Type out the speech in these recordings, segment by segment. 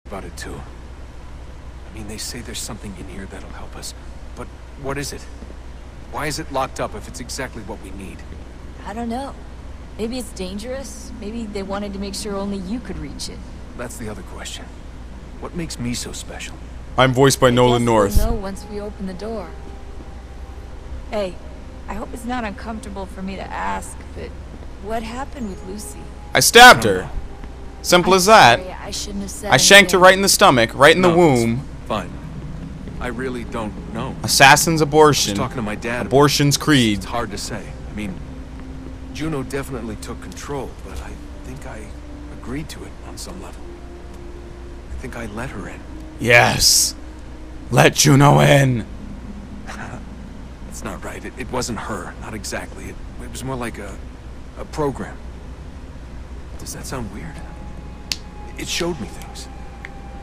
about it too. I mean, they say there's something in here that'll help us. But what is it? Why is it locked up if it's exactly what we need? I don't know. Maybe it's dangerous. Maybe they wanted to make sure only you could reach it. That's the other question. What makes me so special? I'm voiced by Nolan North. We'll know once we open the door. Hey, I hope it's not uncomfortable for me to ask, but what happened with Lucy? I stabbed her. Simple as that. Sorry, I shouldn't have said I shanked her right in the stomach, right in the womb. Fine. I really don't know. Assassin's I was abortion. talking to my dad. Abortion's creed. It's hard to say. I mean, Juno definitely took control, but I think I agreed to it on some level. I think I let her in. Yes. Let Juno in. That's not right. It wasn't her. Not exactly. It was more like a program. Does that sound weird? It showed me things.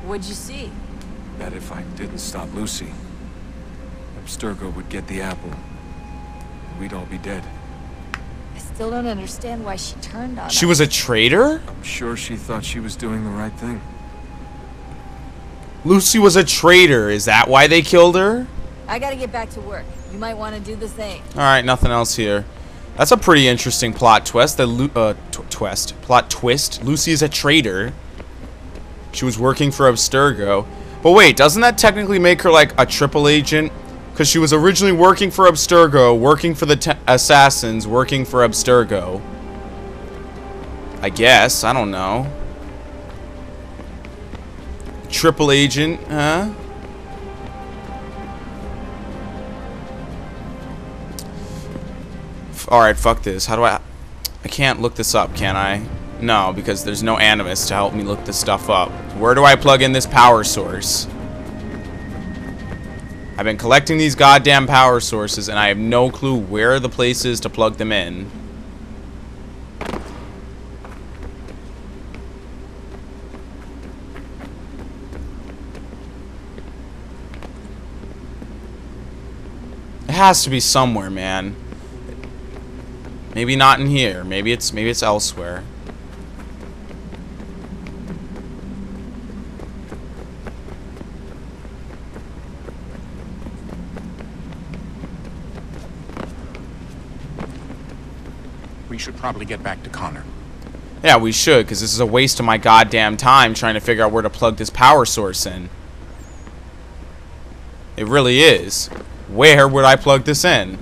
What'd you see? That if I didn't stop Lucy, Abstergo would get the apple. We'd all be dead. I still don't understand why she turned on us. She was a traitor? I'm sure she thought she was doing the right thing. Lucy was a traitor. Is that why they killed her? I gotta get back to work. You might want to do the same. Alright, nothing else here. That's a pretty interesting plot twist. Plot twist. Lucy is a traitor. She was working for Abstergo. But wait, doesn't that technically make her like a triple agent? Because she was originally working for Abstergo, working for the Assassins, working for Abstergo. I guess. I don't know. Triple agent, huh? Alright, fuck this. How do I can't look this up, can I? No, because there's no Animus to help me look this stuff up. Where do I plug in this power source? I've been collecting these goddamn power sources, and I have no clue where the place is to plug them in. It has to be somewhere, man. Maybe not in here. Maybe it's elsewhere. We should probably get back to Connor. Yeah, we should, because this is a waste of my goddamn time trying to figure out where to plug this power source in. It really is. Where would I plug this in?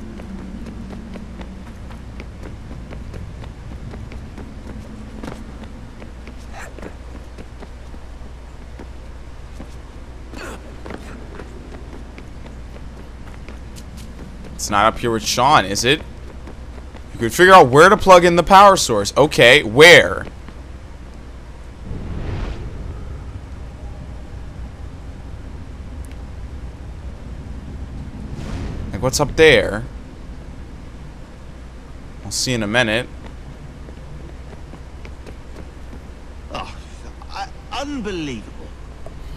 It's not up here with Sean, is it? You could figure out where to plug in the power source. Okay, where? Like, what's up there? I'll see in a minute. Oh, unbelievable.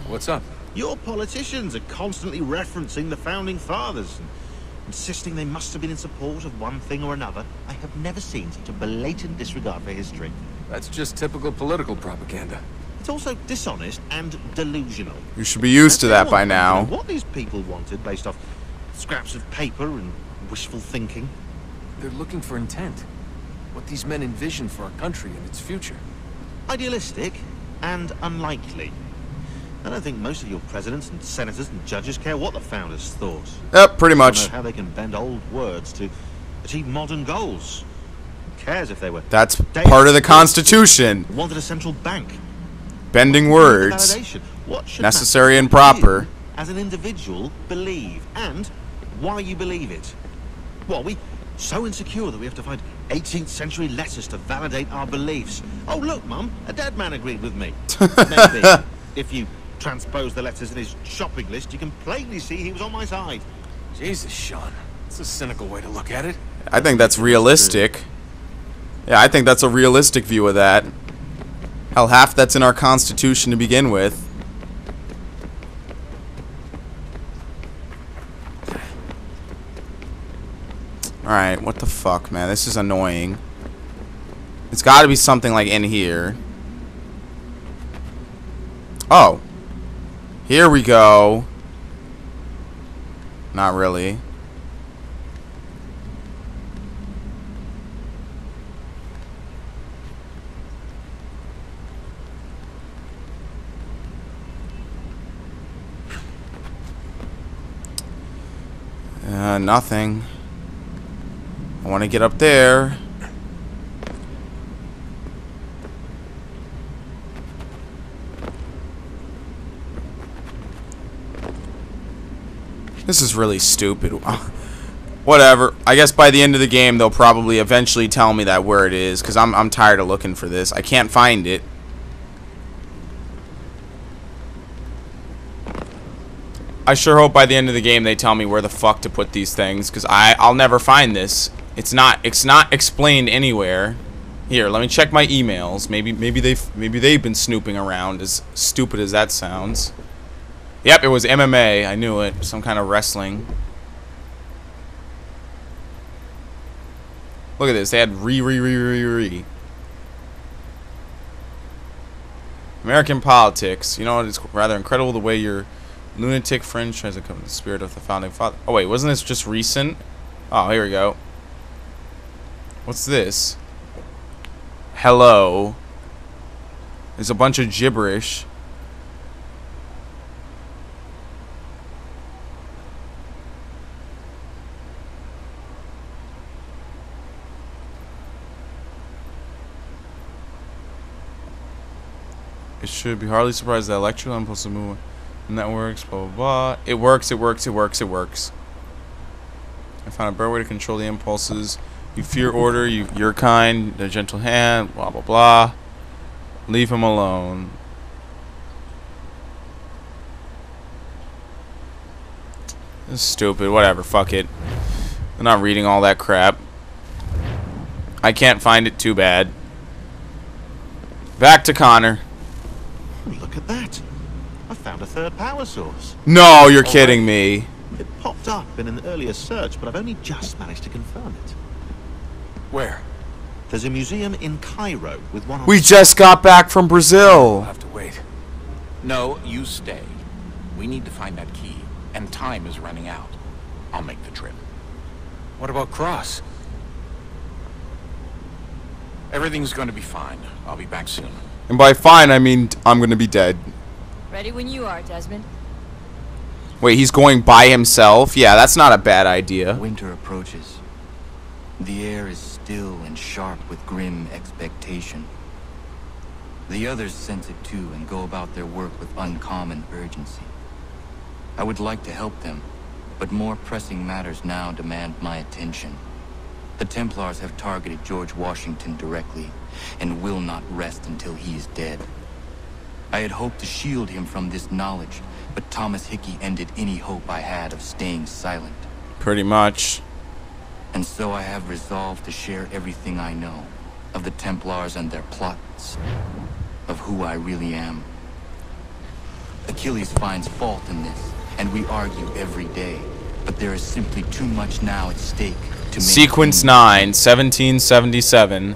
What's up? Your politicians are constantly referencing the Founding Fathers and insisting they must have been in support of one thing or another. I have never seen such a blatant disregard for history. That's just typical political propaganda. It's also dishonest and delusional. You should be used to that by now. What these people wanted based off scraps of paper and wishful thinking. They're looking for intent. What these men envision for our country and its future. Idealistic and unlikely. I don't think most of your presidents and senators and judges care what the founders thought. Yep, pretty I much. don't know how they can bend old words to achieve modern goals. Who cares if they were... That's part of the Constitution. Wanted a central bank. Bending words. Validation. What should Necessary matter and is what proper. you, as an individual, believe and why you believe it. What, are we so insecure that we have to find 18th century letters to validate our beliefs? Oh, look, Mum, a dead man agreed with me. Maybe, if you transpose the letters in his shopping list, you can plainly see he was on my side. Jesus, Sean. It's a cynical way to look at it. I think that's realistic. Yeah, I think that's a realistic view of that. Hell, half that's in our Constitution to begin with. Alright, what the fuck, man? This is annoying. It's gotta be something like in here. Oh. Here we go. Not really. Nothing. I want to get up there. This is really stupid. Whatever. I guess by the end of the game, they'll probably eventually tell me that where it is, because I'm tired of looking for this. I can't find it. I sure hope by the end of the game they tell me where the fuck to put these things, because I'll never find this. It's not explained anywhere. Here, let me check my emails. Maybe they've been snooping around. As stupid as that sounds. Yep, it was MMA. I knew it. Some kind of wrestling. Look at this. They had re. American politics. You know, it's rather incredible the way your lunatic friend tries to come to the spirit of the founding father. Oh, wait. Wasn't this just recent? Oh, here we go. What's this? Hello. There's a bunch of gibberish. It should be hardly surprised that electrical impulse to move networks, blah blah blah. It works. I found a better way to control the impulses. You fear order, you're kind, a gentle hand, blah blah blah. Leave him alone. This is stupid. Whatever, fuck it. I'm not reading all that crap. I can't find it, too bad. Back to Connor. Look at that. I found a third power source. No, you're kidding me. It popped up in an earlier search, but I've only just managed to confirm it. Where? There's a museum in Cairo with one on We just got back from I'll Brazil. have to wait. No, you stay. We need to find that key, and time is running out. I'll make the trip. What about Cross? Everything's going to be fine. I'll be back soon. And by fine, I mean I'm gonna be dead. Ready when you are, Desmond. Wait, he's going by himself? Yeah, that's not a bad idea. Winter approaches. The air is still and sharp with grim expectation. The others sense it too and go about their work with uncommon urgency. I would like to help them, but more pressing matters now demand my attention. The Templars have targeted George Washington directly, and will not rest until he is dead. I had hoped to shield him from this knowledge, but Thomas Hickey ended any hope I had of staying silent. Pretty much. And so I have resolved to share everything I know of the Templars and their plots, of who I really am. Achilles finds fault in this, and we argue every day, but there is simply too much now at stake to make Sequence 9, 1777.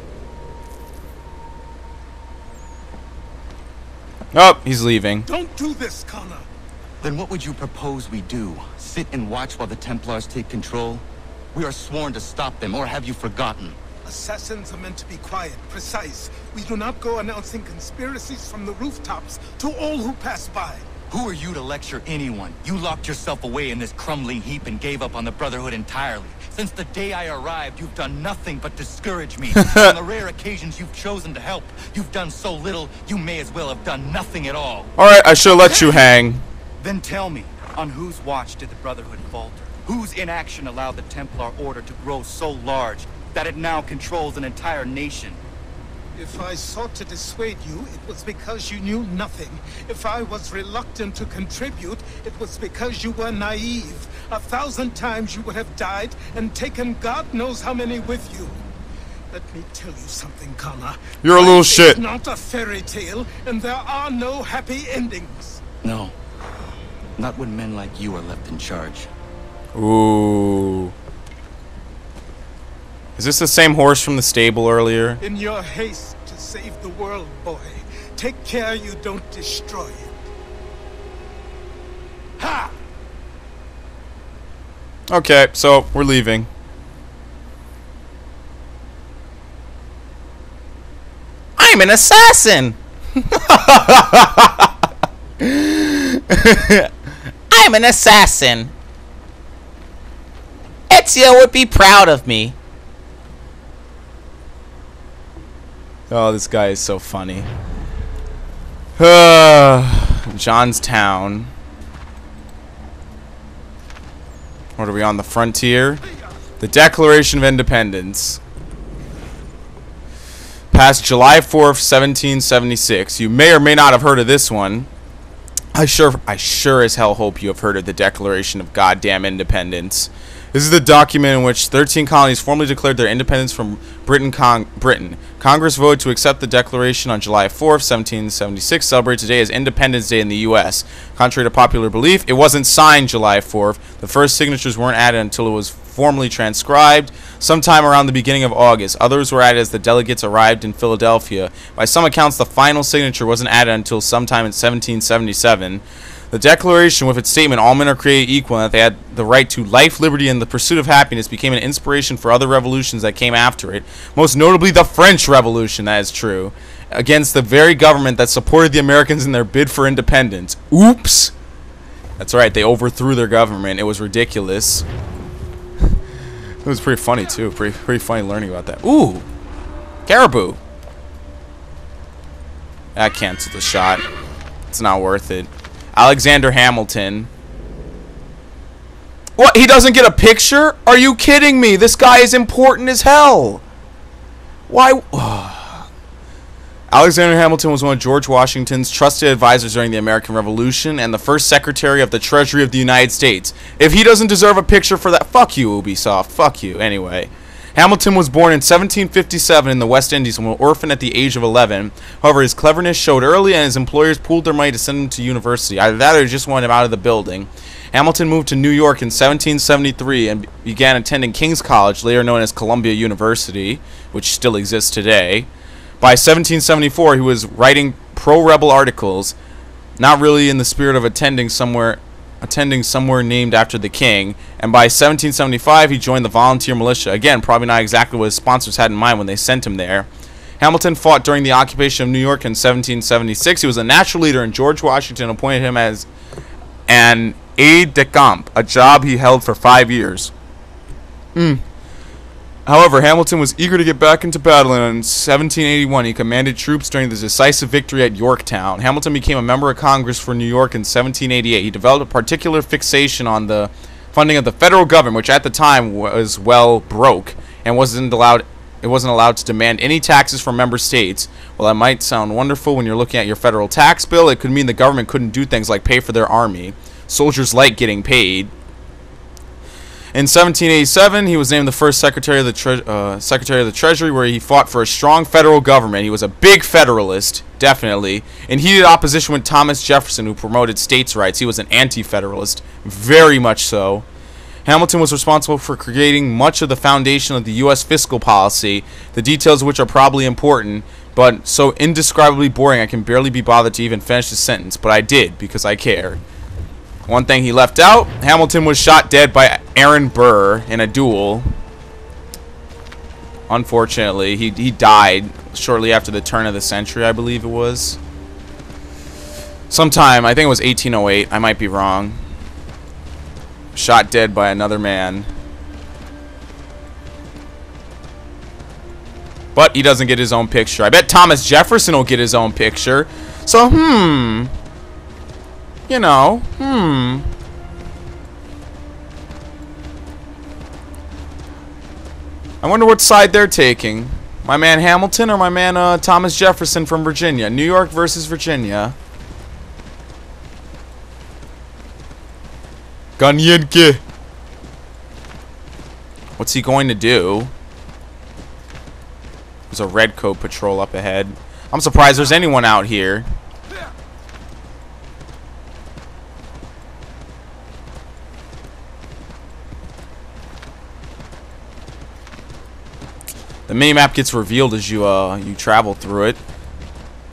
Oh, he's leaving. Don't do this, Connor. Then what would you propose we do? Sit and watch while the Templars take control? We are sworn to stop them, or have you forgotten? Assassins are meant to be quiet, precise. We do not go announcing conspiracies from the rooftops to all who pass by. Who are you to lecture anyone? You locked yourself away in this crumbling heap and gave up on the Brotherhood entirely. Since the day I arrived, you've done nothing but discourage me. On the rare occasions you've chosen to help, you've done so little, you may as well have done nothing at all. Alright, I should let you hang. Then tell me, on whose watch did the Brotherhood falter? Whose inaction allowed the Templar Order to grow so large that it now controls an entire nation? If I sought to dissuade you, it was because you knew nothing. If I was reluctant to contribute, it was because you were naive. 1,000 times you would have died and taken God knows how many with you. Let me tell you something, Connor. You're a little Life shit. is not a fairy tale, and there are no happy endings. No. Not when men like you are left in charge. Ooh. Is this the same horse from the stable earlier? In your haste to save the world, boy, take care you don't destroy it. Okay, so we're leaving. I'm an assassin! I'm an assassin. Ezio would be proud of me. Oh, this guy is so funny. Johnstown. What are we on, the frontier? The Declaration of Independence. Passed July 4th, 1776. You may or may not have heard of this one. I sure as hell hope you have heard of the Declaration of Goddamn Independence. This is the document in which 13 colonies formally declared their independence from Britain. Congress voted to accept the declaration on July 4th, 1776, celebrated today as Independence Day in the U.S. Contrary to popular belief, it wasn't signed July 4th. The first signatures weren't added until it was formally transcribed sometime around the beginning of August. Others were added as the delegates arrived in Philadelphia. By some accounts, the final signature wasn't added until sometime in 1777. The Declaration, with its statement, all men are created equal and that they had the right to life, liberty, and the pursuit of happiness, became an inspiration for other revolutions that came after it, most notably the French Revolution, that is true, against the very government that supported the Americans in their bid for independence. Oops! That's right, they overthrew their government. It was ridiculous. It was pretty funny, too. Pretty funny learning about that. Ooh! Caribou! That canceled the shot. It's not worth it. Alexander Hamilton. What? He doesn't get a picture? Are you kidding me? This guy is important as hell. Why? Alexander Hamilton was one of George Washington's trusted advisors during the American Revolution and the first Secretary of the Treasury of the United States. If he doesn't deserve a picture for that, fuck you, Ubisoft. Fuck you. Anyway. Hamilton was born in 1757 in the West Indies and was an orphan at the age of 11. However, his cleverness showed early and his employers pooled their money to send him to university. Either that or just wanted him out of the building. Hamilton moved to New York in 1773 and began attending King's College, later known as Columbia University, which still exists today. By 1774, he was writing pro-rebel articles, not really in the spirit of attending somewhere named after the king, and by 1775 he joined the volunteer militia. Again, probably not exactly what his sponsors had in mind when they sent him there. Hamilton fought during the occupation of New York in 1776. He was a natural leader, and George Washington appointed him as an aide-de-camp, a job he held for 5 years. However, Hamilton was eager to get back into battle, and in 1781 he commanded troops during the decisive victory at Yorktown. Hamilton became a member of Congress for New York in 1788. He developed a particular fixation on the funding of the federal government, which at the time was, well, broke, and wasn't allowed to demand any taxes from member states. While that might sound wonderful when you're looking at your federal tax bill, it could mean the government couldn't do things like pay for their army. Soldiers like getting paid. In 1787, he was named the first Secretary of the Treasury, where he fought for a strong federal government. He was a big Federalist, definitely, in heated opposition with Thomas Jefferson, who promoted states' rights. He was an anti-Federalist, very much so. Hamilton was responsible for creating much of the foundation of the U.S. fiscal policy, the details of which are probably important, but so indescribably boring I can barely be bothered to even finish the sentence, but I did, because I care. One thing he left out, Hamilton was shot dead by Aaron Burr in a duel. Unfortunately, he died shortly after the turn of the century, I believe it was. Sometime, I think it was 1808, I might be wrong. Shot dead by another man. But he doesn't get his own picture. I bet Thomas Jefferson will get his own picture. So, you know, I wonder what side they're taking. My man Hamilton or my man Thomas Jefferson from Virginia. New York versus Virginia. Ganyenke. What's he going to do? There's a redcoat patrol up ahead. I'm surprised there's anyone out here. The minimap gets revealed as you travel through it.